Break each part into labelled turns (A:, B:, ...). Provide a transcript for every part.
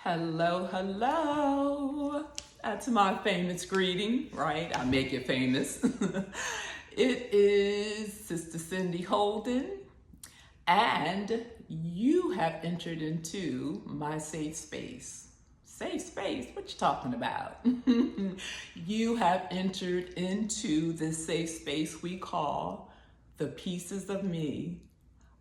A: Hello, hello. That's my famous greeting, right? I make it famous. It is Sister Cindy Holden, and you have entered into my safe space. Safe space? What you talking about? You have entered into this safe space we call the pieces of me,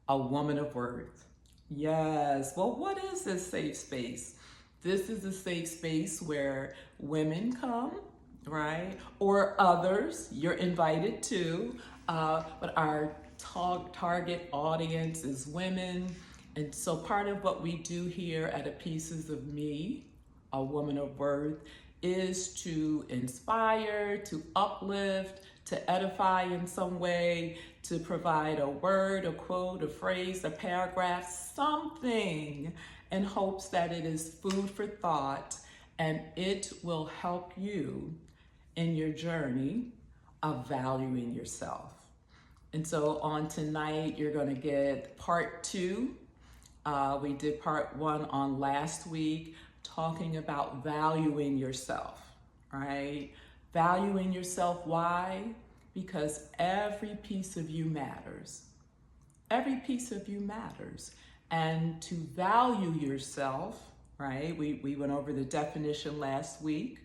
A: a woman of worth. Yes. Well, what is this safe space? This is a safe space where women come, right? Or others, you're invited to. But our target audience is women. And so part of what we do here at A Pieces of Me, a woman of worth, is to inspire, to uplift, to edify in some way, to provide a word, a quote, a phrase, a paragraph, something in hopes that it is food for thought and it will help you in your journey of valuing yourself. And so on tonight, you're going to get part two. We did part one on last week, talking about valuing yourself, right? Valuing yourself, why? Because every piece of you matters. Every piece of you matters. And to value yourself, right? We went over the definition last week.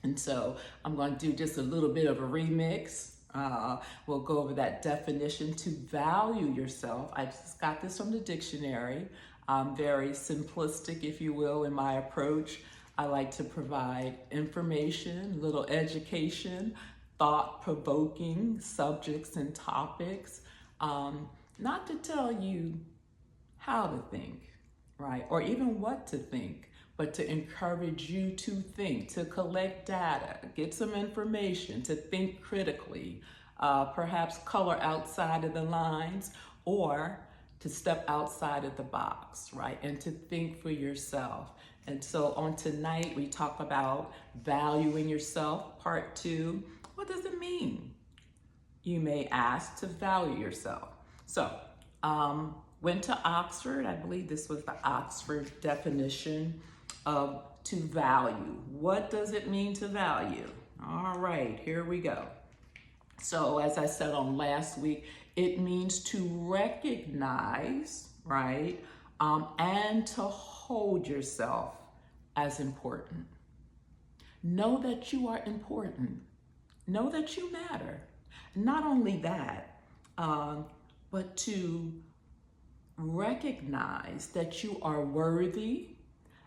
A: And so I'm going to do just a little bit of a remix. We'll go over that definition to value yourself. I just got this from the dictionary. I'm very simplistic, if you will, in my approach. I like to provide information, little education, thought-provoking subjects and topics, not to tell you how to think, right? Or even what to think, but to encourage you to think, to collect data, get some information, to think critically, perhaps color outside of the lines, or to step outside of the box, right? And to think for yourself. And so on tonight, we talk about valuing yourself, part two. What does it mean? You may ask, to value yourself. So, went to Oxford. I believe this was the Oxford definition of to value. What does it mean to value? All right, here we go. So as I said on last week, it means to recognize, right? And to hold yourself as important. Know that you are important. Know that you matter. Not only that, but to recognize that you are worthy,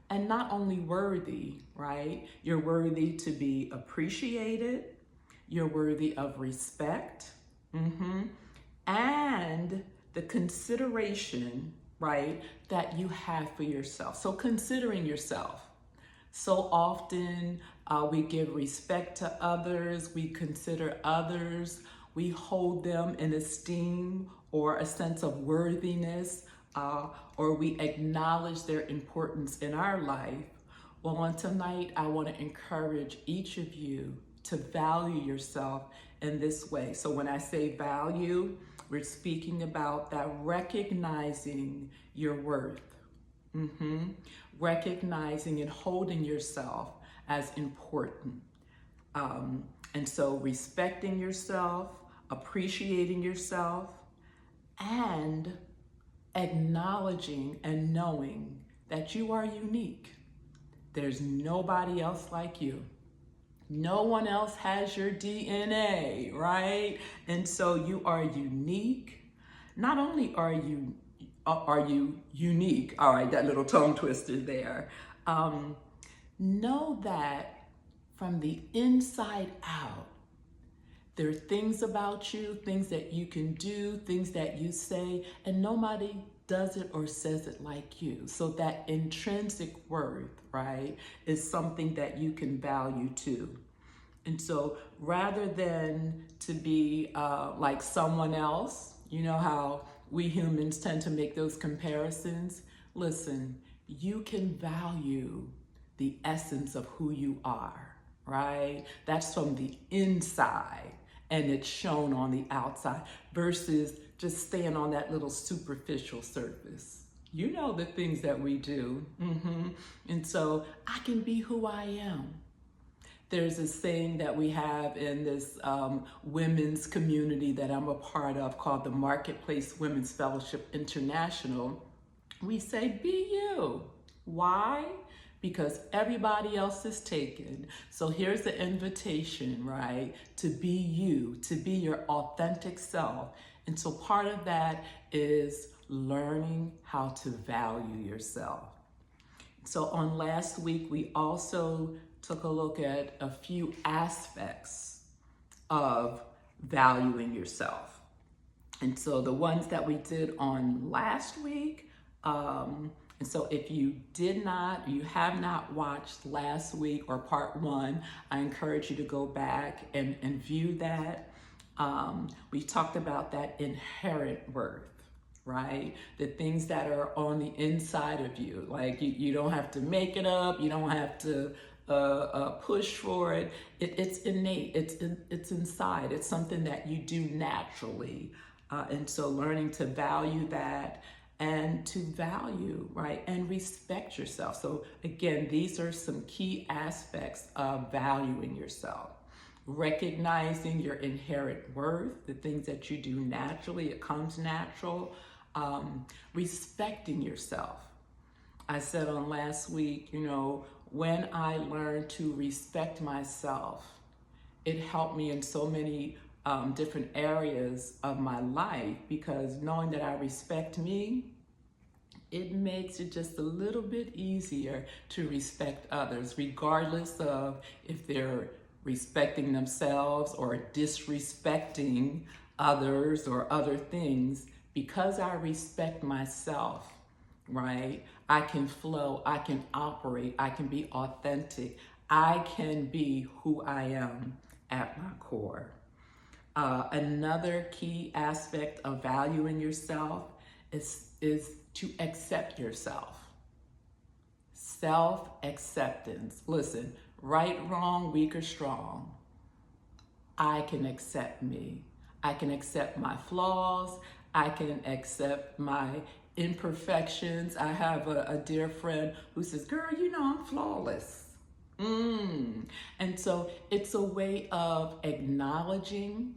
A: and not only worthy, right? You're worthy to be appreciated. You're worthy of respect, and the consideration, right, that you have for yourself. So considering yourself. So often we give respect to others, we consider others, we hold them in esteem or a sense of worthiness, or we acknowledge their importance in our life. Well, on tonight, I want to encourage each of you to value yourself in this way. So when I say value, we're speaking about that recognizing your worth, recognizing and holding yourself as important. And so respecting yourself, appreciating yourself, and acknowledging and knowing that you are unique. There's nobody else like you. No one else has your DNA, right? And so you are unique. Not only are you unique, all right, that little tongue twister there. Know that from the inside out, there are things about you, things that you can do, things that you say, and nobody does it or says it like you. So that intrinsic worth, right, is something that you can value too. And so rather than to be like someone else, you know how we humans tend to make those comparisons? Listen, you can value the essence of who you are, right? That's from the inside, and it's shown on the outside versus just staying on that little superficial surface. You know the things that we do. And so I can be who I am. There's this thing that we have in this women's community that I'm a part of called the Marketplace Women's Fellowship International. We say, be you. Why? Because everybody else is taken. So here's the invitation, right? To be you, to be your authentic self. And so part of that is learning how to value yourself. So on last week, we also took a look at a few aspects of valuing yourself. And so the ones that we did on last week, and so if you have not watched last week or part one, I encourage you to go back and view that. We talked about that inherent worth, right? The things that are on the inside of you. Like you don't have to make it up. You don't have to push for it. It's innate. It's inside. It's something that you do naturally. And so learning to value that and to value, right? And respect yourself. So again, these are some key aspects of valuing yourself. Recognizing your inherent worth, the things that you do naturally, it comes natural. Respecting yourself. I said on last week, when I learned to respect myself, it helped me in so many different areas of my life, because knowing that I respect me, it makes it just a little bit easier to respect others, regardless of if they're respecting themselves or disrespecting others or other things. Because I respect myself, right? I can flow, I can operate, I can be authentic, I can be who I am at my core. Another key aspect of valuing yourself is to accept yourself. Self-acceptance. Listen, right, wrong, weak or strong, I can accept me. I can accept my flaws. I can accept my imperfections. I have a dear friend who says, girl, I'm flawless. And so it's a way of acknowledging,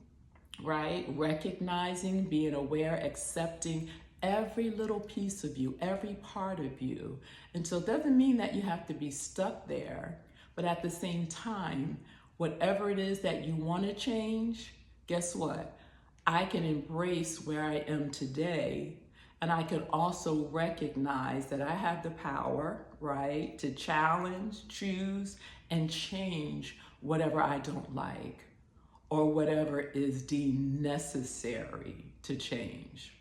A: right? Recognizing, being aware, accepting every little piece of you, every part of you. And so it doesn't mean that you have to be stuck there, but at the same time, whatever it is that you want to change, guess what? I can embrace where I am today, and I can also recognize that I have the power, right, to challenge, choose, and change whatever I don't like or whatever is deemed necessary to change.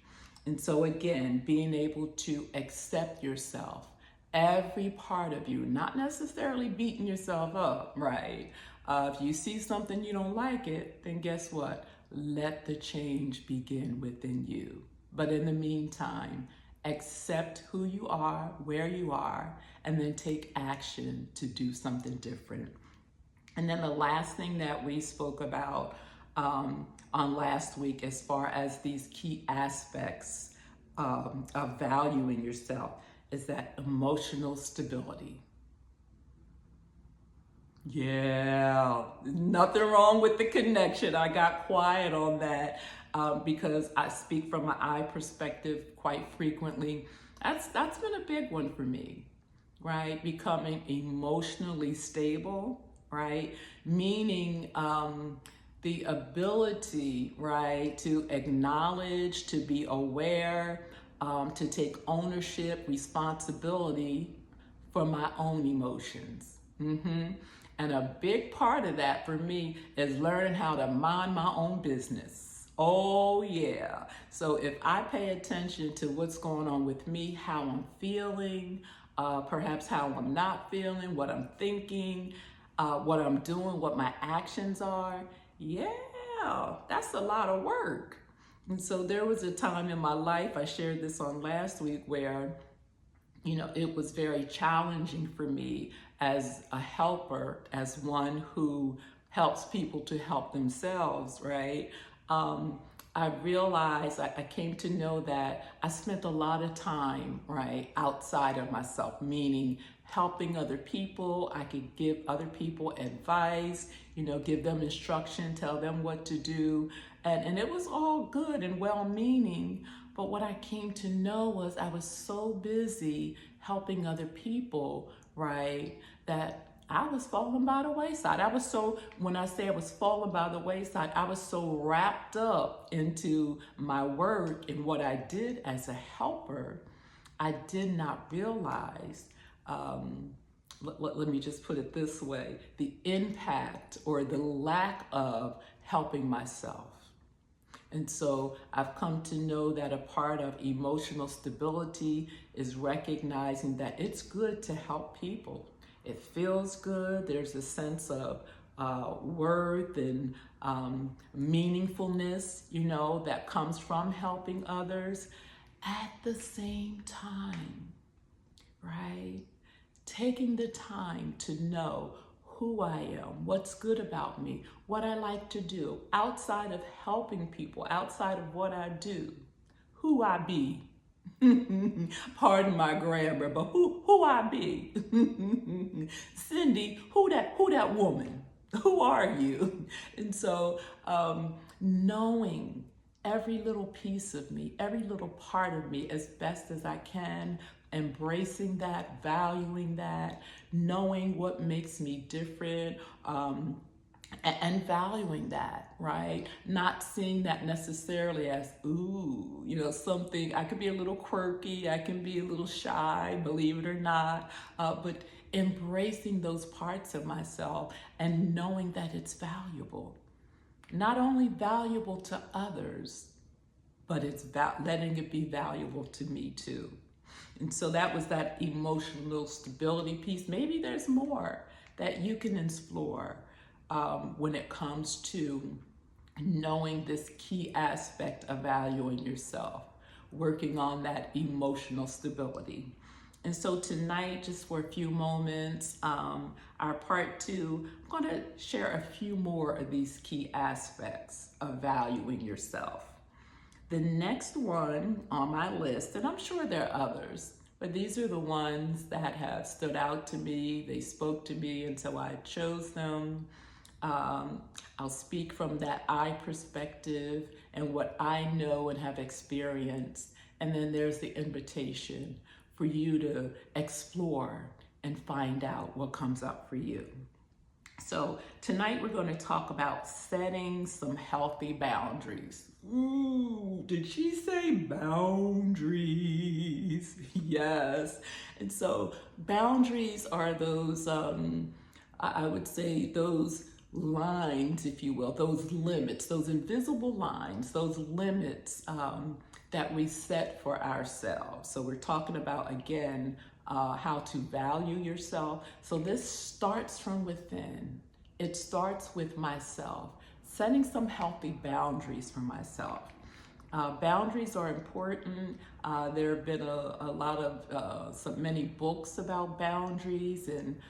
A: And so again, being able to accept yourself, every part of you, not necessarily beating yourself up, right? If you see something you don't like it, then guess what? Let the change begin within you. But in the meantime, accept who you are, where you are, and then take action to do something different. And then the last thing that we spoke about on last week, as far as these key aspects of valuing yourself, is that emotional stability. Yeah, nothing wrong with the connection. I got quiet on that because I speak from an I perspective quite frequently. That's been a big one for me, right? Becoming emotionally stable, right? Meaning the ability, right, to acknowledge, to be aware, to take ownership, responsibility for my own emotions. And a big part of that for me is learning how to mind my own business. Oh yeah. So if I pay attention to what's going on with me, how I'm feeling, perhaps how I'm not feeling, what I'm thinking, what I'm doing, what my actions are, yeah, that's a lot of work. And so there was a time in my life, I shared this on last week, where it was very challenging for me as a helper, as one who helps people to help themselves, right? I realized, I came to know that I spent a lot of time, right, outside of myself, meaning helping other people. I could give other people advice, give them instruction, tell them what to do. And it was all good and well meaning. But what I came to know was I was so busy helping other people, right, that I was falling by the wayside. When I say I was falling by the wayside, I was so wrapped up into my work and what I did as a helper, I did not realize, let me just put it this way, the impact or the lack of helping myself. And so I've come to know that a part of emotional stability is recognizing that it's good to help people. It feels good. There's a sense of worth and meaningfulness, that comes from helping others. At the same time, right? Taking the time to know who I am, what's good about me, what I like to do, outside of helping people, outside of what I do, who I be. Pardon my grammar, but who I be. Cindy, who that woman? Who are you? And so knowing every little piece of me, every little part of me as best as I can, embracing that, valuing that, knowing what makes me different, and valuing that, right? Not seeing that necessarily as, ooh, something. I could be a little quirky, I can be a little shy, believe it or not, but embracing those parts of myself and knowing that it's valuable. Not only valuable to others, but it's letting it be valuable to me too. And so that was that emotional stability piece. Maybe there's more that you can explore when it comes to knowing this key aspect of valuing yourself, working on that emotional stability. And so tonight, just for a few moments, our part 2, I'm going to share a few more of these key aspects of valuing yourself. The next one on my list, and I'm sure there are others, but these are the ones that have stood out to me. They spoke to me, and so I chose them. I'll speak from that I perspective and what I know and have experienced. And then there's the invitation for you to explore and find out what comes up for you. So tonight we're going to talk about setting some healthy boundaries. Ooh, did she say boundaries? Yes. And so boundaries are those, I would say those lines, if you will, those limits, those invisible lines, those limits that we set for ourselves. So we're talking about, again, how to value yourself. So this starts from within. It starts with myself, setting some healthy boundaries for myself. Boundaries are important. There have been a lot of, many books about boundaries and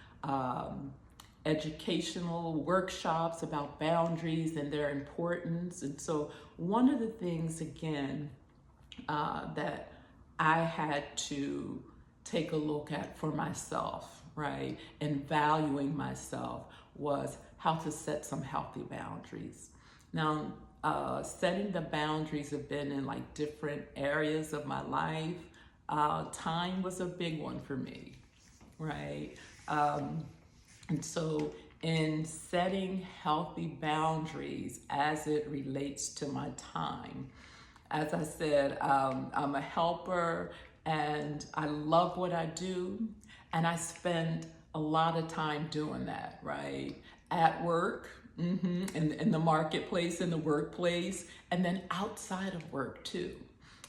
A: educational workshops about boundaries and their importance. And so one of the things, again, that I had to take a look at for myself, right, and valuing myself was how to set some healthy boundaries. Now, setting the boundaries have been in like different areas of my life. Time was a big one for me, right? And so in setting healthy boundaries as it relates to my time, as I said, I'm a helper and I love what I do. And I spend a lot of time doing that, right? At work, in the marketplace, in the workplace, and then outside of work too.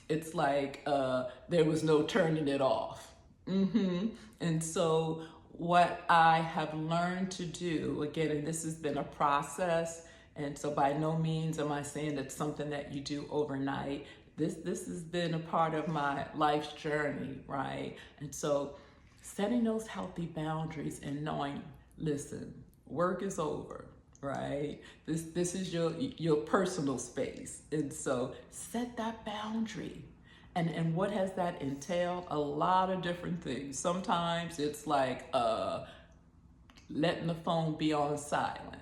A: It's like there was no turning it off. And so what I have learned to do, again, and this has been a process, and so by no means am I saying it's something that you do overnight. This has been a part of my life's journey, right? And so setting those healthy boundaries and knowing, listen, work is over. right? This is your personal space. And so set that boundary. And what has that entailed? A lot of different things. Sometimes it's like letting the phone be on silent.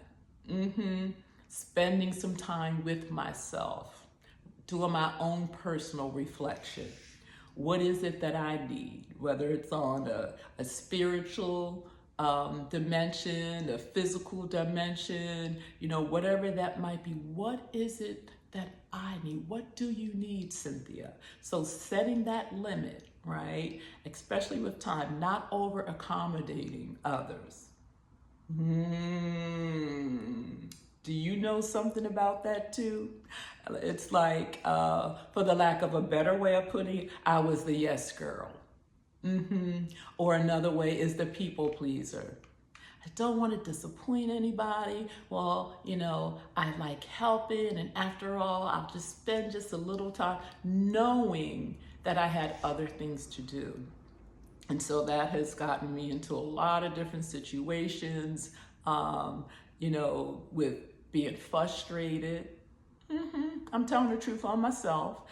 A: Spending some time with myself, doing my own personal reflection. What is it that I need? Whether it's on a spiritual dimension, a physical dimension, whatever that might be. What is it that I need? What do you need, Cynthia? So setting that limit, right? Especially with time, not over accommodating others. Do you know something about that too? It's like, for the lack of a better way of putting it, I was the yes girl. Or another way is the people pleaser. I don't want to disappoint anybody. Well, I like helping, and after all, I'll just spend just a little time knowing that I had other things to do. And so that has gotten me into a lot of different situations, with being frustrated. I'm telling the truth on myself,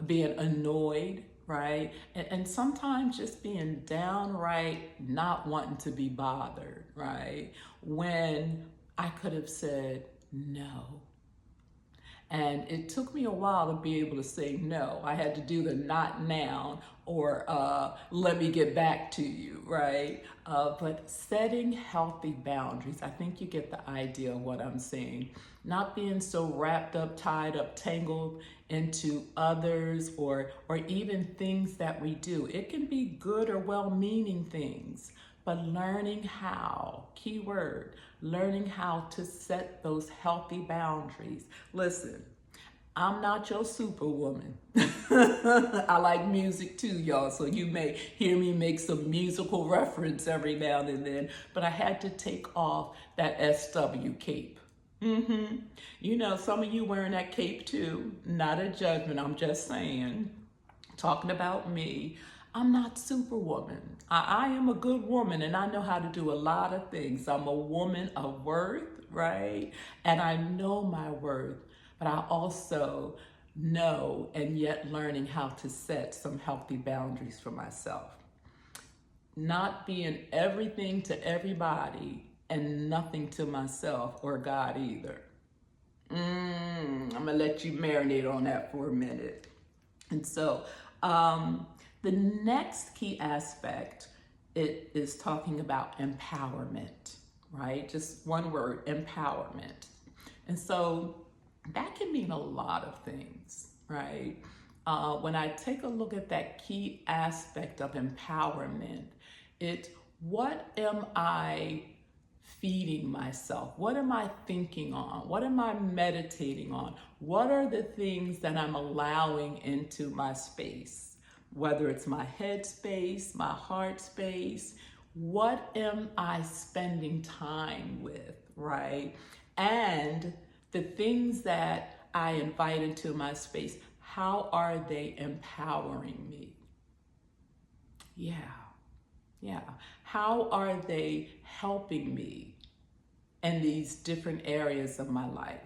A: being annoyed, right? And sometimes just being downright not wanting to be bothered, right? When I could have said no. And it took me a while to be able to say no. I had to do the not now or let me get back to you, right? But setting healthy boundaries, I think you get the idea of what I'm saying. Not being so wrapped up, tied up, tangled into others or even things that we do. It can be good or well-meaning things, but learning how, key word, learning how to set those healthy boundaries. Listen, I'm not your superwoman. I like music too, y'all, so you may hear me make some musical reference every now and then, but I had to take off that SW cape. Some of you wearing that cape too. Not a judgment, I'm just saying. Talking about me. I'm not superwoman. I am a good woman and I know how to do a lot of things. I'm a woman of worth, right? And I know my worth, but I also know and yet learning how to set some healthy boundaries for myself. Not being everything to everybody and nothing to myself or God either. I'm gonna let you marinate on that for a minute. And so, the next key aspect is talking about empowerment, right? Just one word, empowerment. And so that can mean a lot of things, right? When I take a look at that key aspect of empowerment, it's what am I feeding myself? What am I thinking on? What am I meditating on? What are the things that I'm allowing into my space? Whether it's my head space, my heart space, what am I spending time with, right? And the things that I invite into my space, how are they empowering me? Yeah. How are they helping me in these different areas of my life?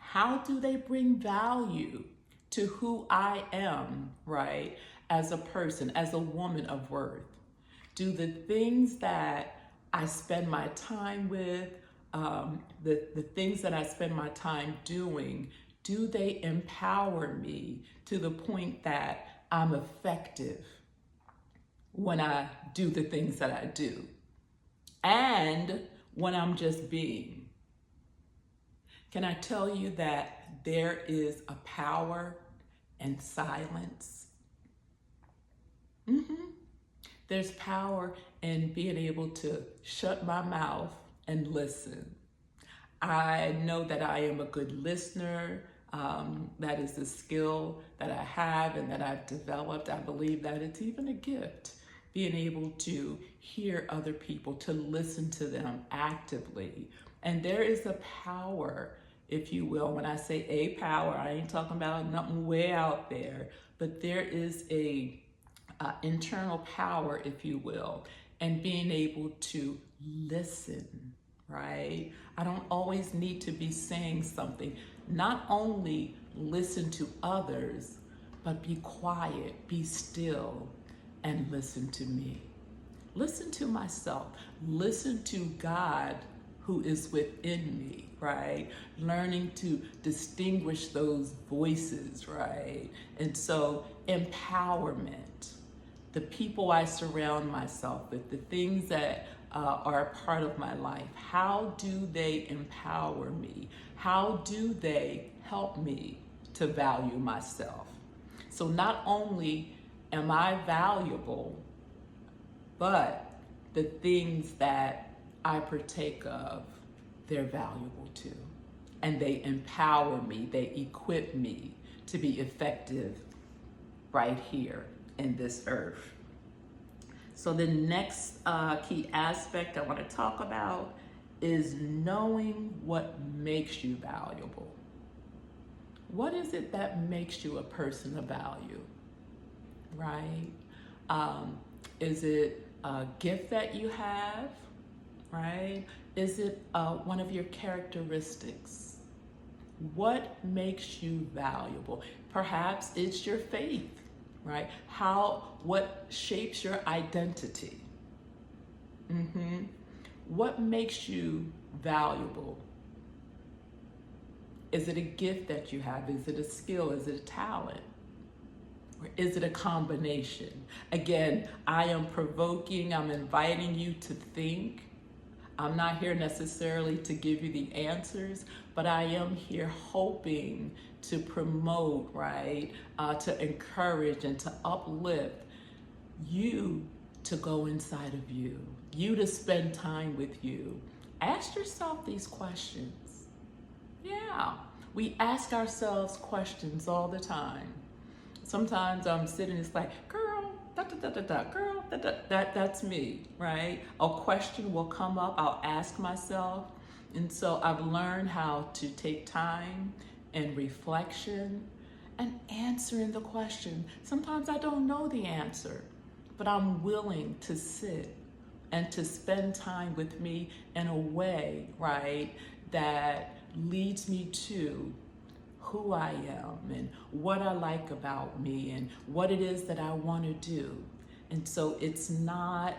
A: How do they bring value to who I am, right? As a person, as a woman of worth? Do the things that I spend my time with, the things that I spend my time doing, do they empower me to the point that I'm effective when I do the things that I do? And when I'm just being? Can I tell you that there is a power in silence? There's power in being able to shut my mouth and listen. I know that I am a good listener. That is a skill that I have and that I've developed. I believe that it's even a gift, being able to hear other people, to listen to them actively. And there is a power, if you will. When I say a power, I ain't talking about nothing way out there, but there is a internal power, if you will, and being able to listen, right? I don't always need to be saying something. Not only listen to others, but be quiet, be still, and listen to me. Listen to myself. Listen to God who is within me, right? Learning to distinguish those voices, right? And so, empowerment, the people I surround myself with, the things that are a part of my life, how do they empower me? How do they help me to value myself? So not only am I valuable, but the things that I partake of, they're valuable too. And they empower me, they equip me to be effective right here in this earth. So the next key aspect I want to talk about is knowing what makes you valuable. What is it that makes you a person of value, right? Is it a gift that you have, right? Is it one of your characteristics? What makes you valuable? Perhaps it's your faith, right? What shapes your identity? What makes you valuable? Is it a gift that you have? Is it a skill? Is it a talent? Or is it a combination? Again, I am provoking, I'm inviting you to think. I'm not here necessarily to give you the answers, but I am here hoping to promote, right? To encourage and to uplift you to go inside of you to spend time with you. Ask yourself these questions. Yeah, we ask ourselves questions all the time. Sometimes I'm sitting, it's like, girl, girl, that's me, right? A question will come up, I'll ask myself. And so I've learned how to take time and reflection and answering the question. Sometimes I don't know the answer, but I'm willing to sit and to spend time with me in a way, right, that leads me to who I am and what I like about me and what it is that I want to do. And so it's not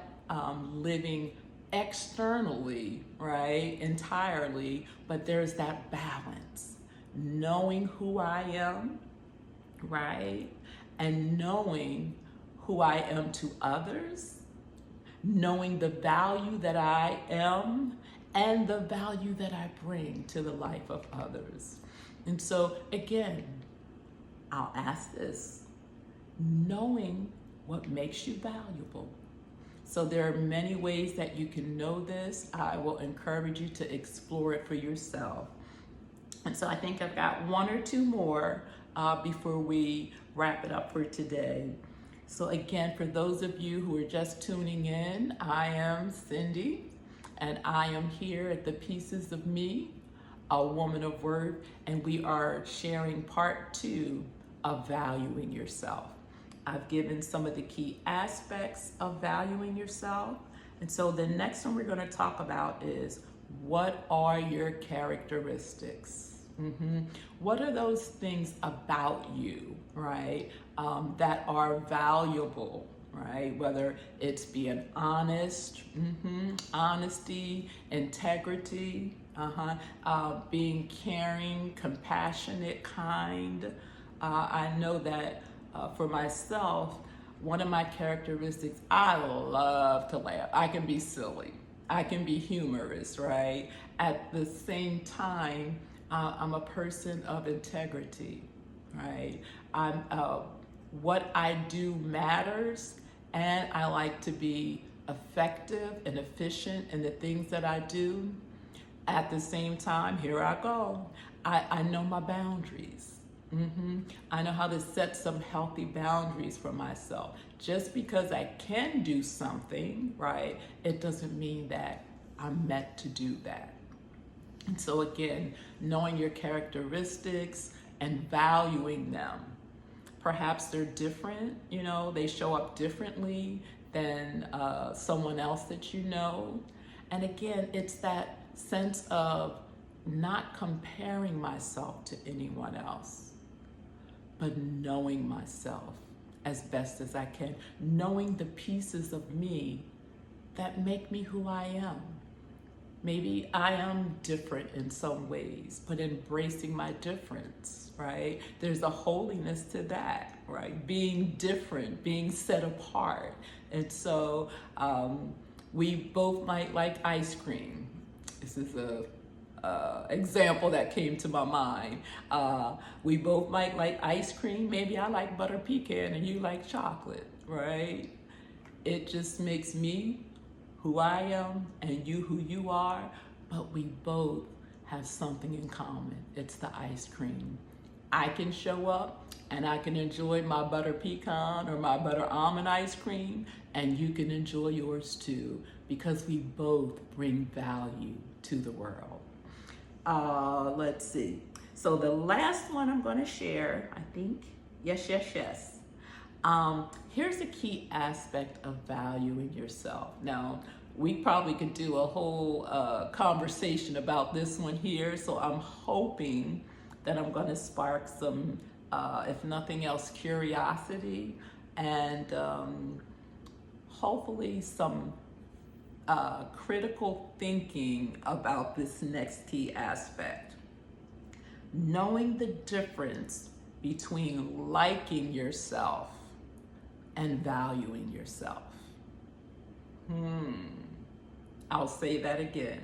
A: living externally, right, entirely, but there's that balance. Knowing who I am, right, and knowing who I am to others, knowing the value that I am and the value that I bring to the life of others. And so again, I'll ask this, knowing what makes you valuable. So there are many ways that you can know this. I will encourage you to explore it for yourself. And so I think I've got one or two more before we wrap it up for today. So again, for those of you who are just tuning in, I am Cindy, and I am here at the Pieces of Me, a Woman of Worth, and we are sharing part 2 of valuing yourself. I've given some of the key aspects of valuing yourself, and so the next one we're going to talk about is, what are your characteristics? What are those things about you, right, that are valuable, right? Whether it's being honest, honesty, integrity, being caring, compassionate, kind. I know that for myself, one of my characteristics, I love to laugh. I can be silly. I can be humorous, right? At the same time, I'm a person of integrity, right? What I do matters, and I like to be effective and efficient in the things that I do. At the same time, here I go. I know my boundaries. I know how to set some healthy boundaries for myself. Just because I can do something, right, it doesn't mean that I'm meant to do that. And so again, knowing your characteristics and valuing them. Perhaps they're different, they show up differently than someone else that you know. And again, it's that sense of not comparing myself to anyone else, but knowing myself as best as I can, knowing the pieces of me that make me who I am. Maybe I am different in some ways, but embracing my difference, right? There's a holiness to that, right? Being different, being set apart. And so we both might like ice cream. This is a example that came to my mind. We both might like ice cream. Maybe I like butter pecan and you like chocolate, right? It just makes me who I am and you who you are, but we both have something in common. It's the ice cream. I can show up and I can enjoy my butter pecan or my butter almond ice cream, and you can enjoy yours too, because we both bring value to the world. Let's see. So the last one I'm going to share, I think, yes. Here's a key aspect of valuing yourself. Now, we probably could do a whole conversation about this one here, so I'm hoping that I'm going to spark some, if nothing else, curiosity and hopefully some critical thinking about this next key aspect. Knowing the difference between liking yourself and valuing yourself. I'll say that again.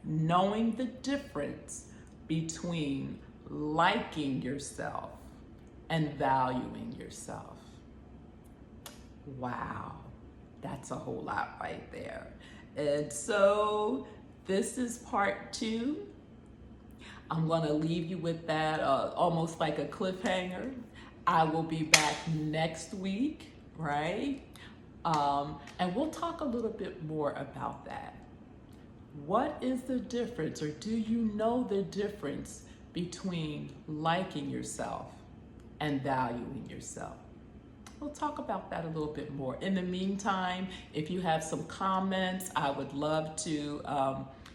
A: Knowing the difference between liking yourself and valuing yourself. Wow, that's a whole lot right there. And so this is part 2. I'm gonna leave you with that almost like a cliffhanger. I will be back next week, right? And we'll talk a little bit more about that. What is the difference, or do you know the difference between liking yourself and valuing yourself? We'll talk about that a little bit more. In the meantime, if you have some comments, I would love to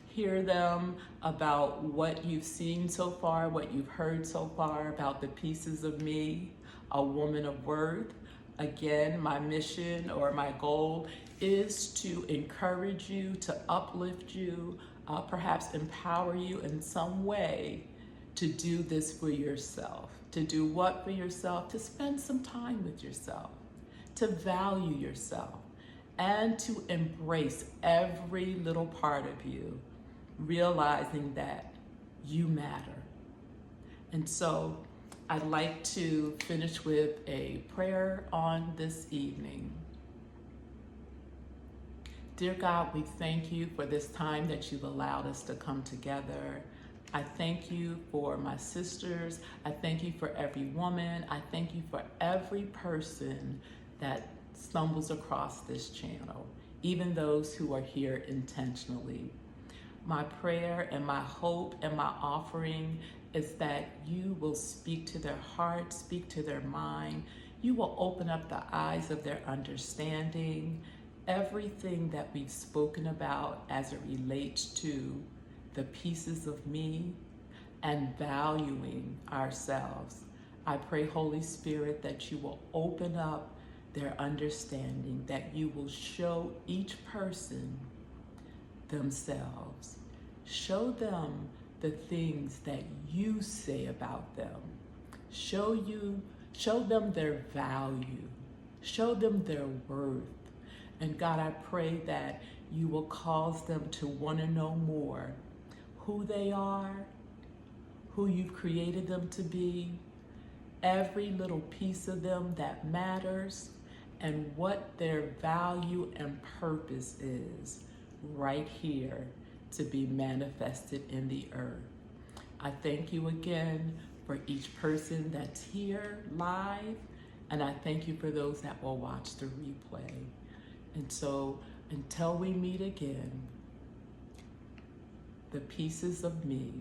A: hear them about what you've seen so far, what you've heard so far about the pieces of me, a woman of worth. Again, my mission or my goal is to encourage you, to uplift you, perhaps empower you in some way to do this for yourself. To do what for yourself? To spend some time with yourself, to value yourself, and to embrace every little part of you, realizing that you matter. And so I'd like to finish with a prayer on this evening. Dear God, we thank you for this time that you've allowed us to come together. I thank you for my sisters. I thank you for every woman. I thank you for every person that stumbles across this channel, even those who are here intentionally. My prayer and my hope and my offering is that you will speak to their heart, speak to their mind. You will open up the eyes of their understanding. Everything that we've spoken about as it relates to the pieces of me and valuing ourselves. I pray, Holy Spirit, that you will open up their understanding, that you will show each person themselves. Show them the things that you say about them. Show them their value. Show them their worth. And God, I pray that you will cause them to want to know more who they are, who you've created them to be, every little piece of them that matters, and what their value and purpose is right here to be manifested in the earth. I thank you again for each person that's here live, and I thank you for those that will watch the replay. And so until we meet again, the pieces of me,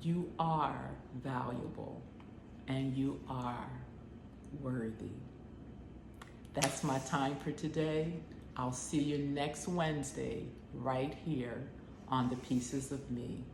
A: you are valuable and you are worthy. That's my time for today. I'll see you next Wednesday right here on the pieces of me.